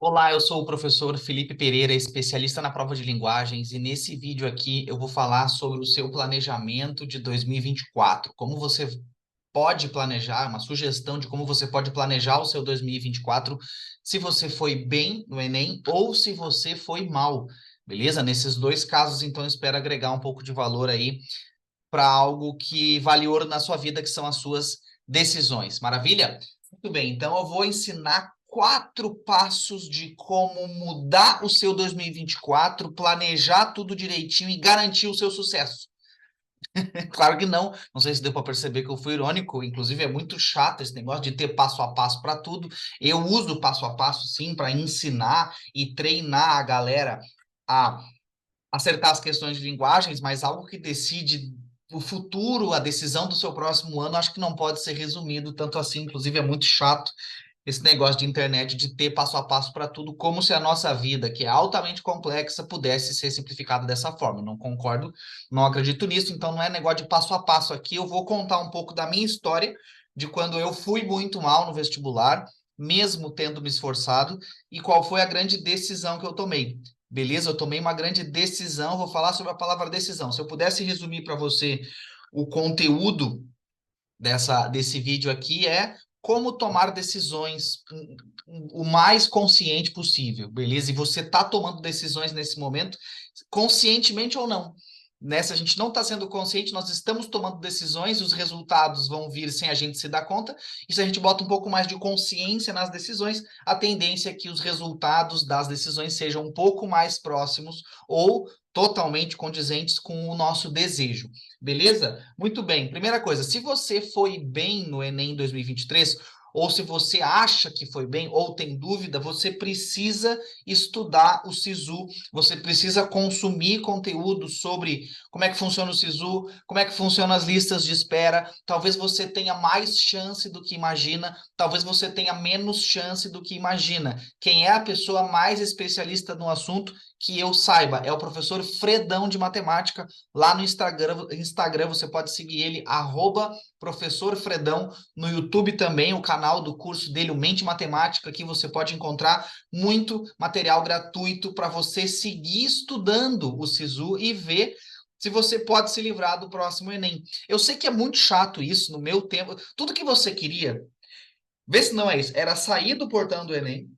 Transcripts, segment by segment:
Olá, eu sou o professor Felipe Pereira, especialista na prova de linguagens, e nesse vídeo aqui eu vou falar sobre o seu planejamento de 2024. Como você pode planejar, uma sugestão de como você pode planejar o seu 2024, se você foi bem no Enem ou se você foi mal, beleza? Nesses dois casos, então, eu espero agregar um pouco de valor aí para algo que vale ouro na sua vida, que são as suas decisões. Maravilha? Muito bem, então eu vou ensinar 4 passos de como mudar o seu 2024, planejar tudo direitinho e garantir o seu sucesso. Claro que não, não sei se deu para perceber que eu fui irônico, inclusive é muito chato esse negócio de ter passo a passo para tudo. Eu uso passo a passo sim para ensinar e treinar a galera a acertar as questões de linguagens, mas algo que decide o futuro, a decisão do seu próximo ano, acho que não pode ser resumido tanto assim. Inclusive, é muito chato esse negócio de internet de ter passo a passo para tudo, como se a nossa vida, que é altamente complexa, pudesse ser simplificada dessa forma. Não concordo, não acredito nisso, então não é negócio de passo a passo aqui. Eu vou contar um pouco da minha história, de quando eu fui muito mal no vestibular, mesmo tendo me esforçado, e qual foi a grande decisão que eu tomei. Beleza? Eu tomei uma grande decisão, vou falar sobre a palavra decisão. Se eu pudesse resumir para você o conteúdo desse vídeo aqui é como tomar decisões o mais consciente possível, beleza? E você está tomando decisões nesse momento, conscientemente ou não. Nessa a gente não está sendo consciente, nós estamos tomando decisões, os resultados vão vir sem a gente se dar conta, e se a gente bota um pouco mais de consciência nas decisões, a tendência é que os resultados das decisões sejam um pouco mais próximos ou totalmente condizentes com o nosso desejo. Beleza? Muito bem. Primeira coisa, se você foi bem no Enem 2023, ou se você acha que foi bem, ou tem dúvida, você precisa estudar o SISU, você precisa consumir conteúdo sobre como é que funciona o SISU, como é que funcionam as listas de espera. Talvez você tenha mais chance do que imagina, talvez você tenha menos chance do que imagina. Quem é a pessoa mais especialista no assunto, que eu saiba, é o professor Fredão de Matemática. Lá no Instagram você pode seguir ele, Professor Fredão. No YouTube também, o canal do curso dele, o Mente Matemática, que você pode encontrar muito material gratuito para você seguir estudando o SISU e ver se você pode se livrar do próximo Enem. Eu sei que é muito chato isso, no meu tempo. Tudo que você queria, vê se não é isso, era sair do portão do Enem,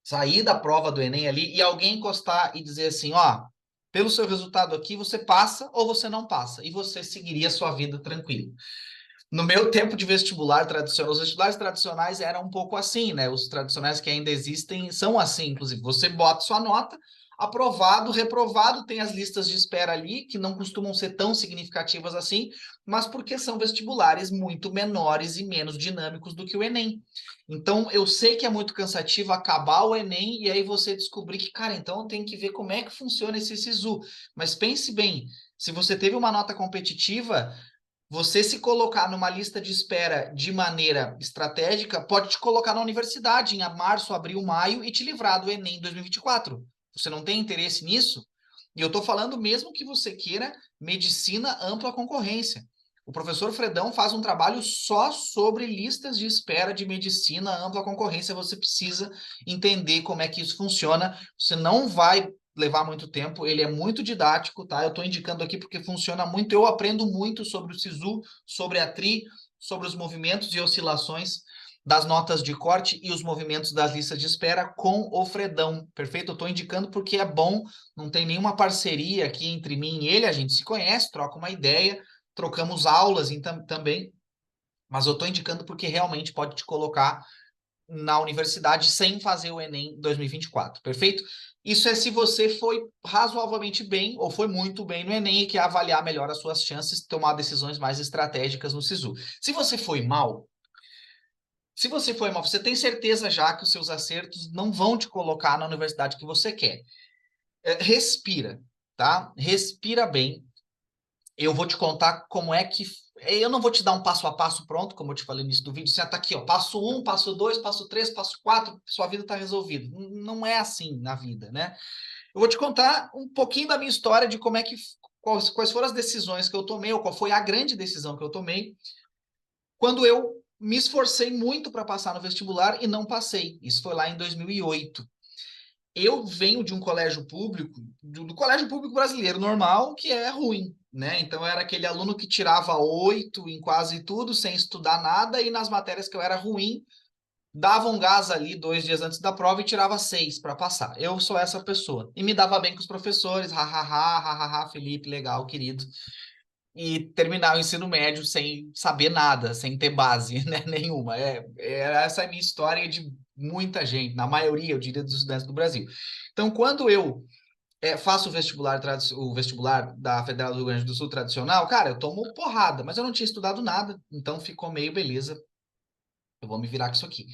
sair da prova do Enem ali e alguém encostar e dizer assim, ó, pelo seu resultado aqui, você passa ou você não passa, e você seguiria a sua vida tranquilo. No meu tempo de vestibular tradicional, os vestibulares tradicionais eram um pouco assim, né? Os tradicionais que ainda existem são assim, inclusive. Você bota sua nota, aprovado, reprovado, tem as listas de espera ali, que não costumam ser tão significativas assim, mas porque são vestibulares muito menores e menos dinâmicos do que o Enem. Então, eu sei que é muito cansativo acabar o Enem e aí você descobrir que, cara, então eu tenho que ver como é que funciona esse SISU. Mas pense bem, se você teve uma nota competitiva, você se colocar numa lista de espera de maneira estratégica pode te colocar na universidade em março, abril, maio e te livrar do Enem 2024. Você não tem interesse nisso? E eu estou falando mesmo que você queira medicina ampla concorrência. O professor Fredão faz um trabalho só sobre listas de espera de medicina ampla concorrência. Você precisa entender como é que isso funciona. Você não vai levar muito tempo, ele é muito didático, tá? Eu estou indicando aqui porque funciona muito. Eu aprendo muito sobre o SISU, sobre a TRI, sobre os movimentos e oscilações das notas de corte e os movimentos das listas de espera com o Fredão, perfeito? Eu estou indicando porque é bom, não tem nenhuma parceria aqui entre mim e ele, a gente se conhece, troca uma ideia, trocamos aulas também, mas eu estou indicando porque realmente pode te colocar na universidade sem fazer o Enem 2024, perfeito? Isso é se você foi razoavelmente bem ou foi muito bem no Enem e quer avaliar melhor as suas chances de tomar decisões mais estratégicas no SISU. Se você foi mal, você tem certeza já que os seus acertos não vão te colocar na universidade que você quer. Respira, tá? Respira bem. Eu vou te contar como é que. Eu não vou te dar um passo a passo pronto, como eu te falei no início do vídeo. Você está aqui, ó. Passo um, passo dois, passo três, passo quatro, sua vida está resolvida. Não é assim na vida, né? Eu vou te contar um pouquinho da minha história, de como é que. Quais foram as decisões que eu tomei, ou qual foi a grande decisão que eu tomei, quando eu me esforcei muito para passar no vestibular e não passei. Isso foi lá em 2008. Eu venho de um colégio público, do colégio público brasileiro normal, que é ruim, né? Então, eu era aquele aluno que tirava 8 em quase tudo, sem estudar nada, e nas matérias que eu era ruim, dava um gás ali 2 dias antes da prova e tirava 6 para passar. Eu sou essa pessoa. E me dava bem com os professores, hahaha, hahaha, Felipe, legal, querido. E terminar o ensino médio sem saber nada, sem ter base, né, nenhuma. Essa é a minha história de muita gente, na maioria, eu diria, dos estudantes do Brasil. Então, quando eu faço o vestibular da Federal do Rio Grande do Sul tradicional, cara, eu tomo porrada, mas eu não tinha estudado nada, então ficou meio beleza, eu vou me virar com isso aqui.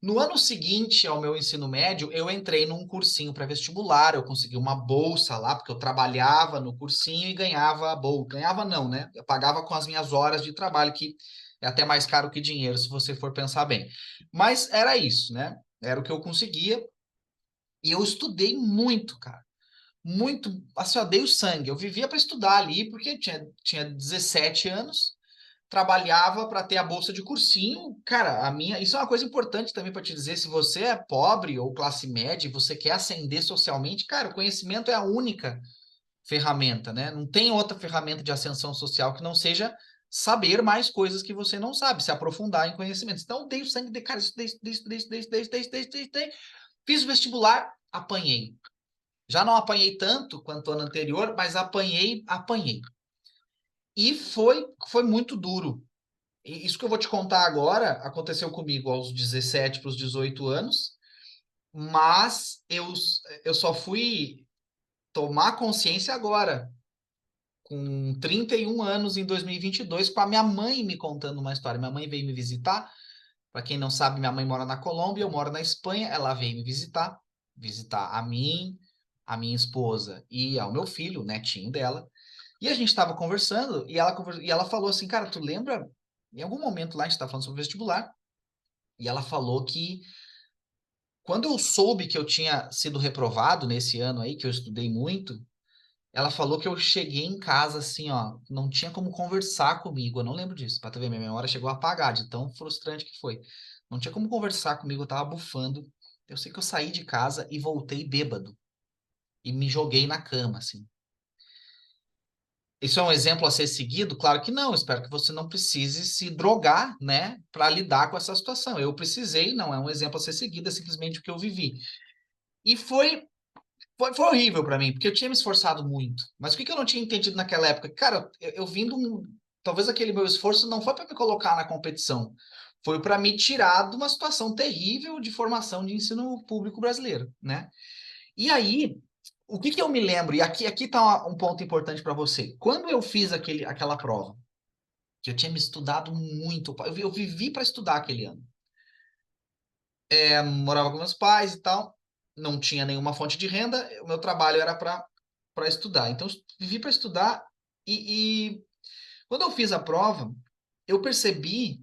No ano seguinte ao meu ensino médio, eu entrei num cursinho pré-vestibular, eu consegui uma bolsa lá, porque eu trabalhava no cursinho e ganhava a bolsa. Ganhava não, né? Eu pagava com as minhas horas de trabalho, que é até mais caro que dinheiro, se você for pensar bem. Mas era isso, né? Era o que eu conseguia. E eu estudei muito, cara. Muito, assim, eu dei o sangue. Eu vivia para estudar ali, porque tinha 17 anos, trabalhava para ter a bolsa de cursinho. Cara, isso é uma coisa importante também para te dizer, se você é pobre ou classe média e você quer ascender socialmente, cara, o conhecimento é a única ferramenta, né? Não tem outra ferramenta de ascensão social que não seja saber mais coisas que você não sabe, se aprofundar em conhecimentos. Então, eu dei o sangue de cara, estudei, fiz o vestibular, apanhei. Já não apanhei tanto quanto o ano anterior, mas apanhei. E foi muito duro. E isso que eu vou te contar agora aconteceu comigo aos 17 para os 18 anos, mas eu só fui tomar consciência agora, com 31 anos em 2022, com a minha mãe me contando uma história. Minha mãe veio me visitar. Para quem não sabe, minha mãe mora na Colômbia, eu moro na Espanha. Ela veio me visitar a mim, a minha esposa e ao meu filho, o netinho dela. E a gente estava conversando e ela falou assim, cara, tu lembra? Em algum momento lá a gente estava falando sobre vestibular e ela falou que quando eu soube que eu tinha sido reprovado nesse ano aí, que eu estudei muito, ela falou que eu cheguei em casa assim, ó, não tinha como conversar comigo. Eu não lembro disso, para tu ver, minha memória chegou a apagar de tão frustrante que foi. Não tinha como conversar comigo, eu tava bufando. Eu sei que eu saí de casa e voltei bêbado e me joguei na cama, assim. Isso é um exemplo a ser seguido? Claro que não. Espero que você não precise se drogar, né, para lidar com essa situação. Eu precisei, não é um exemplo a ser seguido, é simplesmente o que eu vivi. E foi horrível para mim, porque eu tinha me esforçado muito. Mas o que que eu não tinha entendido naquela época? Cara, eu vim de um. Talvez aquele meu esforço não foi para me colocar na competição, foi para me tirar de uma situação terrível de formação de ensino público brasileiro, né? E aí, o que que eu me lembro? E aqui tá um ponto importante para você. Quando eu fiz aquela prova, que eu tinha me estudado muito, eu vivi para estudar aquele ano. Morava com meus pais e tal, não tinha nenhuma fonte de renda, o meu trabalho era para estudar. Então, eu vivi para estudar e quando eu fiz a prova, eu percebi,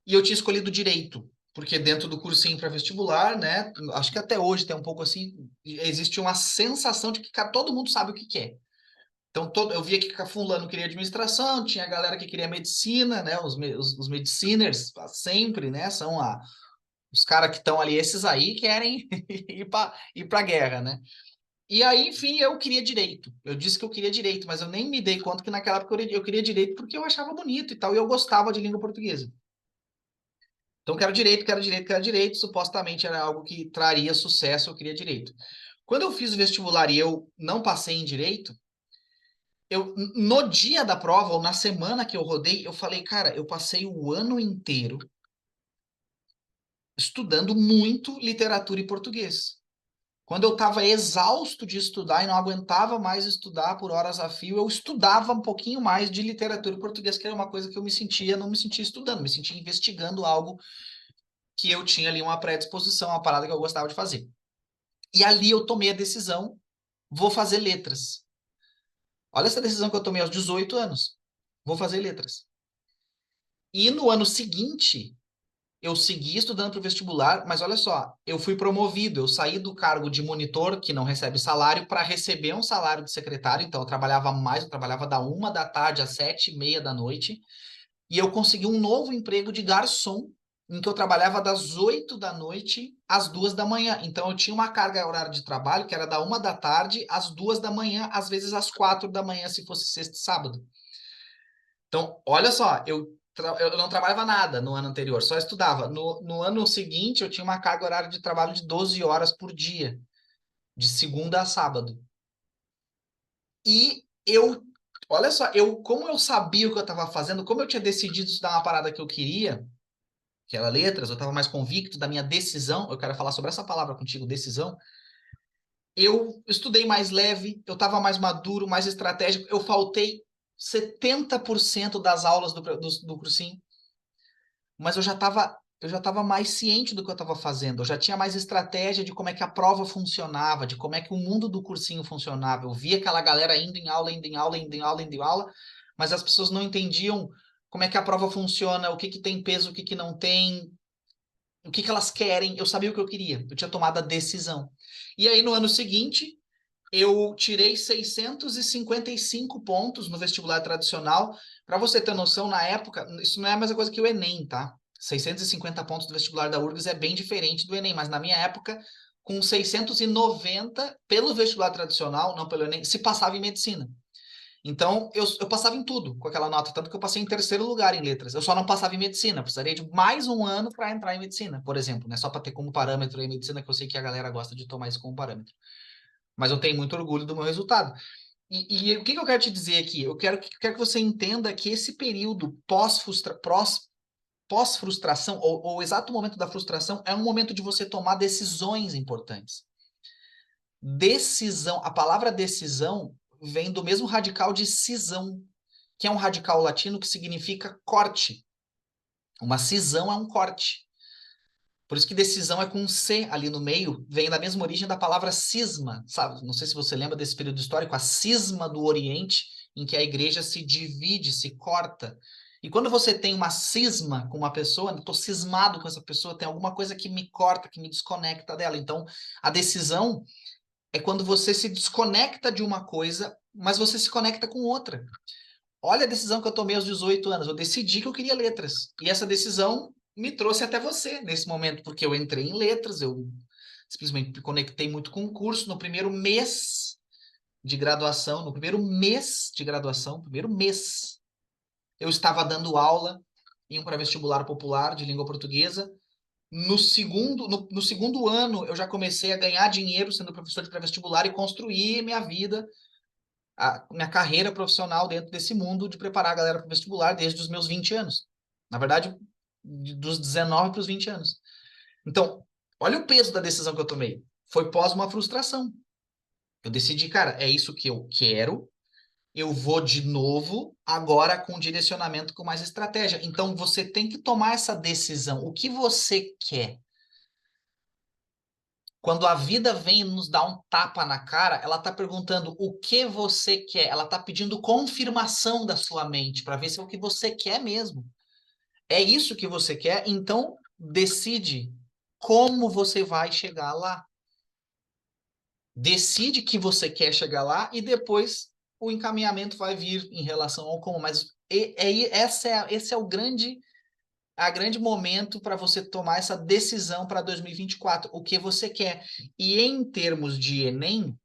e eu tinha escolhido direito, porque dentro do cursinho para vestibular, né, acho que até hoje tem um pouco assim, existe uma sensação de que cara, todo mundo sabe o que quer. Então, eu via que fulano queria administração, tinha a galera que queria medicina, né, os mediciners, sempre, né, são os caras que estão ali, esses aí querem ir para a guerra, né? E aí, enfim, eu queria direito. Eu disse que eu queria direito, mas eu nem me dei conta que naquela época eu queria direito porque eu achava bonito e tal, e eu gostava de língua portuguesa. Então, quero direito, quero direito, quero direito. Supostamente era algo que traria sucesso, eu queria direito. Quando eu fiz o vestibular e eu não passei em direito, no dia da prova, ou na semana que eu rodei, eu falei, cara, eu passei o ano inteiro estudando muito literatura e português. Quando eu estava exausto de estudar e não aguentava mais estudar por horas a fio, eu estudava um pouquinho mais de literatura e português, que era uma coisa que eu não me sentia estudando, me sentia investigando algo que eu tinha ali uma predisposição, uma parada que eu gostava de fazer. E ali eu tomei a decisão, vou fazer letras. Olha essa decisão que eu tomei aos 18 anos. Vou fazer letras. E no ano seguinte, eu segui estudando para o vestibular, mas olha só, eu fui promovido, eu saí do cargo de monitor, que não recebe salário, para receber um salário de secretário, então eu trabalhava mais, eu trabalhava da 1 da tarde às 7h30 da noite, e eu consegui um novo emprego de garçom, em que eu trabalhava das 8 da noite às 2 da manhã. Então, eu tinha uma carga horária de trabalho que era da 1 da tarde às 2 da manhã, às vezes às 4 da manhã, se fosse sexta e sábado. Então, olha só, eu não trabalhava nada no ano anterior, só estudava. No ano seguinte, eu tinha uma carga horária de trabalho de 12 horas por dia, de segunda a sábado. E olha só, como eu sabia o que eu estava fazendo, como eu tinha decidido estudar uma parada que eu queria, que era letras, eu estava mais convicto da minha decisão, eu quero falar sobre essa palavra contigo, decisão. Eu estudei mais leve, eu estava mais maduro, mais estratégico, eu faltei 70% das aulas do cursinho, mas eu já estava mais ciente do que eu estava fazendo, eu já tinha mais estratégia de como é que a prova funcionava, de como é que o mundo do cursinho funcionava. Eu via aquela galera indo em aula, indo em aula, indo em aula, indo em aula, mas as pessoas não entendiam como é que a prova funciona, o que que tem peso, o que que não tem, o que que elas querem. Eu sabia o que eu queria, eu tinha tomado a decisão. E aí, no ano seguinte, eu tirei 655 pontos no vestibular tradicional. Para você ter noção, na época, isso não é a mesma coisa que o Enem, tá? 650 pontos do vestibular da URGS é bem diferente do Enem, mas na minha época, com 690 pelo vestibular tradicional, não pelo Enem, se passava em medicina. Então, eu passava em tudo com aquela nota, tanto que eu passei em terceiro lugar em letras. Eu só não passava em medicina, eu precisaria de mais um ano para entrar em medicina, por exemplo, né? Só para ter como parâmetro em medicina, que eu sei que a galera gosta de tomar isso como parâmetro. Mas eu tenho muito orgulho do meu resultado. E o que que eu quero te dizer aqui? Eu quero que você entenda que esse período pós-frustração, ou o exato momento da frustração, é um momento de você tomar decisões importantes. Decisão, a palavra decisão vem do mesmo radical de cisão, que é um radical latino que significa corte. Uma cisão é um corte. Por isso que decisão é com um C ali no meio, vem da mesma origem da palavra cisma, sabe? Não sei se você lembra desse período histórico, a cisma do Oriente, em que a igreja se divide, se corta. E quando você tem uma cisma com uma pessoa, estou cismado com essa pessoa, tem alguma coisa que me corta, que me desconecta dela. Então, a decisão é quando você se desconecta de uma coisa, mas você se conecta com outra. Olha a decisão que eu tomei aos 18 anos. Eu decidi que eu queria letras. E essa decisão me trouxe até você nesse momento, porque eu entrei em letras, eu simplesmente me conectei muito com o curso. No primeiro mês de graduação, primeiro mês, eu estava dando aula em um pré-vestibular popular de língua portuguesa. No segundo ano, eu já comecei a ganhar dinheiro sendo professor de pré-vestibular e construir minha vida, a minha carreira profissional dentro desse mundo de preparar a galera para o vestibular desde os meus 20 anos. Na verdade, dos 19 para os 20 anos. Então, olha o peso da decisão que eu tomei. Foi pós uma frustração. Eu decidi, cara, é isso que eu quero, eu vou de novo, agora com direcionamento, com mais estratégia. Então, você tem que tomar essa decisão. O que você quer? Quando a vida vem e nos dá um tapa na cara, ela está perguntando o que você quer. Ela está pedindo confirmação da sua mente para ver se é o que você quer mesmo. É isso que você quer? Então decide como você vai chegar lá. Decide que você quer chegar lá e depois o encaminhamento vai vir em relação ao como. Mas esse é o grande momento para você tomar essa decisão para 2024, o que você quer. E em termos de Enem,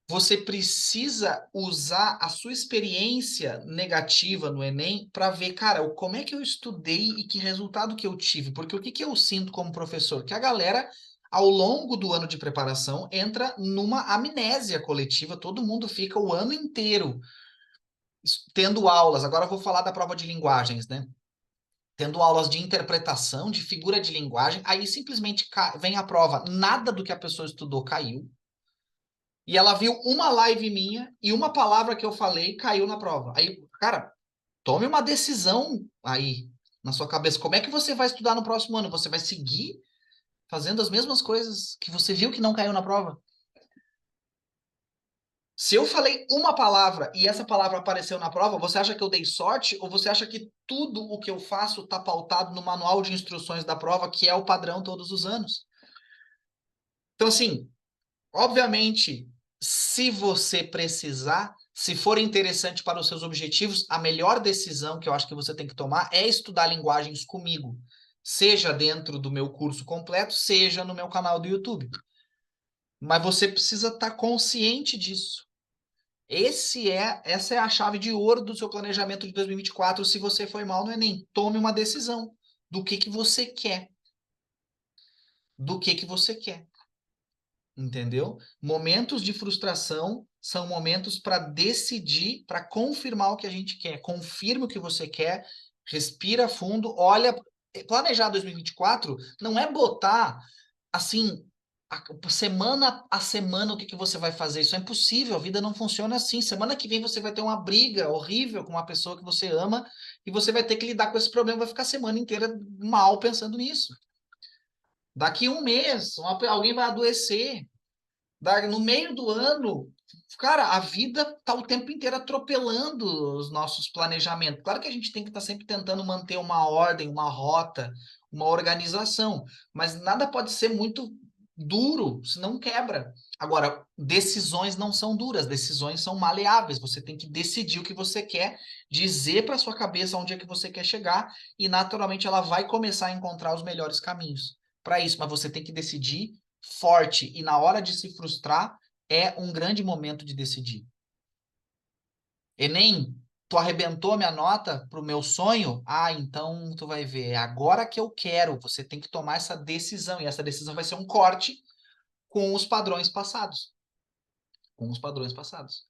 você precisa usar a sua experiência negativa no Enem para ver, cara, como é que eu estudei e que resultado que eu tive. Porque o que que eu sinto como professor? Que a galera, ao longo do ano de preparação, entra numa amnésia coletiva, todo mundo fica o ano inteiro tendo aulas. Agora eu vou falar da prova de linguagens, né? Tendo aulas de interpretação, de figura de linguagem, aí simplesmente vem a prova, nada do que a pessoa estudou caiu, e ela viu uma live minha e uma palavra que eu falei caiu na prova. Aí, cara, tome uma decisão aí na sua cabeça. Como é que você vai estudar no próximo ano? Você vai seguir fazendo as mesmas coisas que você viu que não caiu na prova? Se eu falei uma palavra e essa palavra apareceu na prova, você acha que eu dei sorte ou você acha que tudo o que eu faço está pautado no manual de instruções da prova, que é o padrão todos os anos? Então, assim, obviamente, se você precisar, Se for interessante para os seus objetivos, a melhor decisão que eu acho que você tem que tomar é estudar linguagens comigo, seja dentro do meu curso completo, seja no meu canal do YouTube. Mas você precisa estar consciente disso. Essa é a chave de ouro do seu planejamento de 2024. Se você foi mal no Enem, tome uma decisão do que você quer. Do que você quer. Entendeu? Momentos de frustração são momentos para decidir, para confirmar o que a gente quer. Confirme o que você quer, respira fundo, olha. Planejar 2024 não é botar assim, semana a semana o que você vai fazer. Isso é impossível, a vida não funciona assim. Semana que vem você vai ter uma briga horrível com uma pessoa que você ama e você vai ter que lidar com esse problema, vai ficar a semana inteira mal pensando nisso. Daqui um mês, alguém vai adoecer. No meio do ano, cara, a vida tá o tempo inteiro atropelando os nossos planejamentos. Claro que a gente tem que estar sempre tentando manter uma ordem, uma rota, uma organização, mas nada pode ser muito duro, senão quebra. Agora, decisões não são duras, decisões são maleáveis. Você tem que decidir o que você quer, dizer para sua cabeça onde é que você quer chegar e naturalmente ela vai começar a encontrar os melhores caminhos para isso, mas você tem que decidir forte e na hora de se frustrar é um grande momento de decidir. Enem, tu arrebentou a minha nota pro meu sonho? Ah, então tu vai ver, é agora que eu quero. Você tem que tomar essa decisão e essa decisão vai ser um corte com os padrões passados. Com os padrões passados.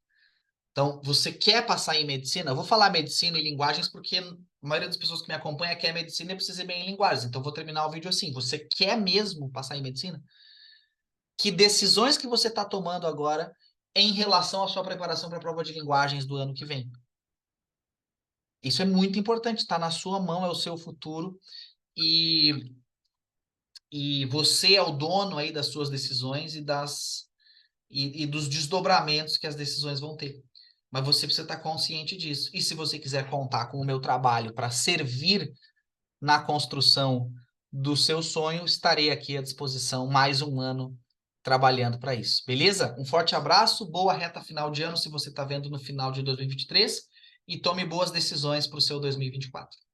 Então, você quer passar em medicina? Eu vou falar medicina e linguagens porque a maioria das pessoas que me acompanha quer medicina e precisa ir bem em linguagens. Então, eu vou terminar o vídeo assim. Você quer mesmo passar em medicina? Que decisões que você está tomando agora em relação à sua preparação para a prova de linguagens do ano que vem? Isso é muito importante, está na sua mão, é o seu futuro e, e você é o dono aí das suas decisões e dos desdobramentos que as decisões vão ter. Mas você precisa estar consciente disso. E se você quiser contar com o meu trabalho para servir na construção do seu sonho, estarei aqui à disposição mais um ano trabalhando para isso. Beleza? Um forte abraço, boa reta final de ano se você está vendo no final de 2023 e tome boas decisões para o seu 2024.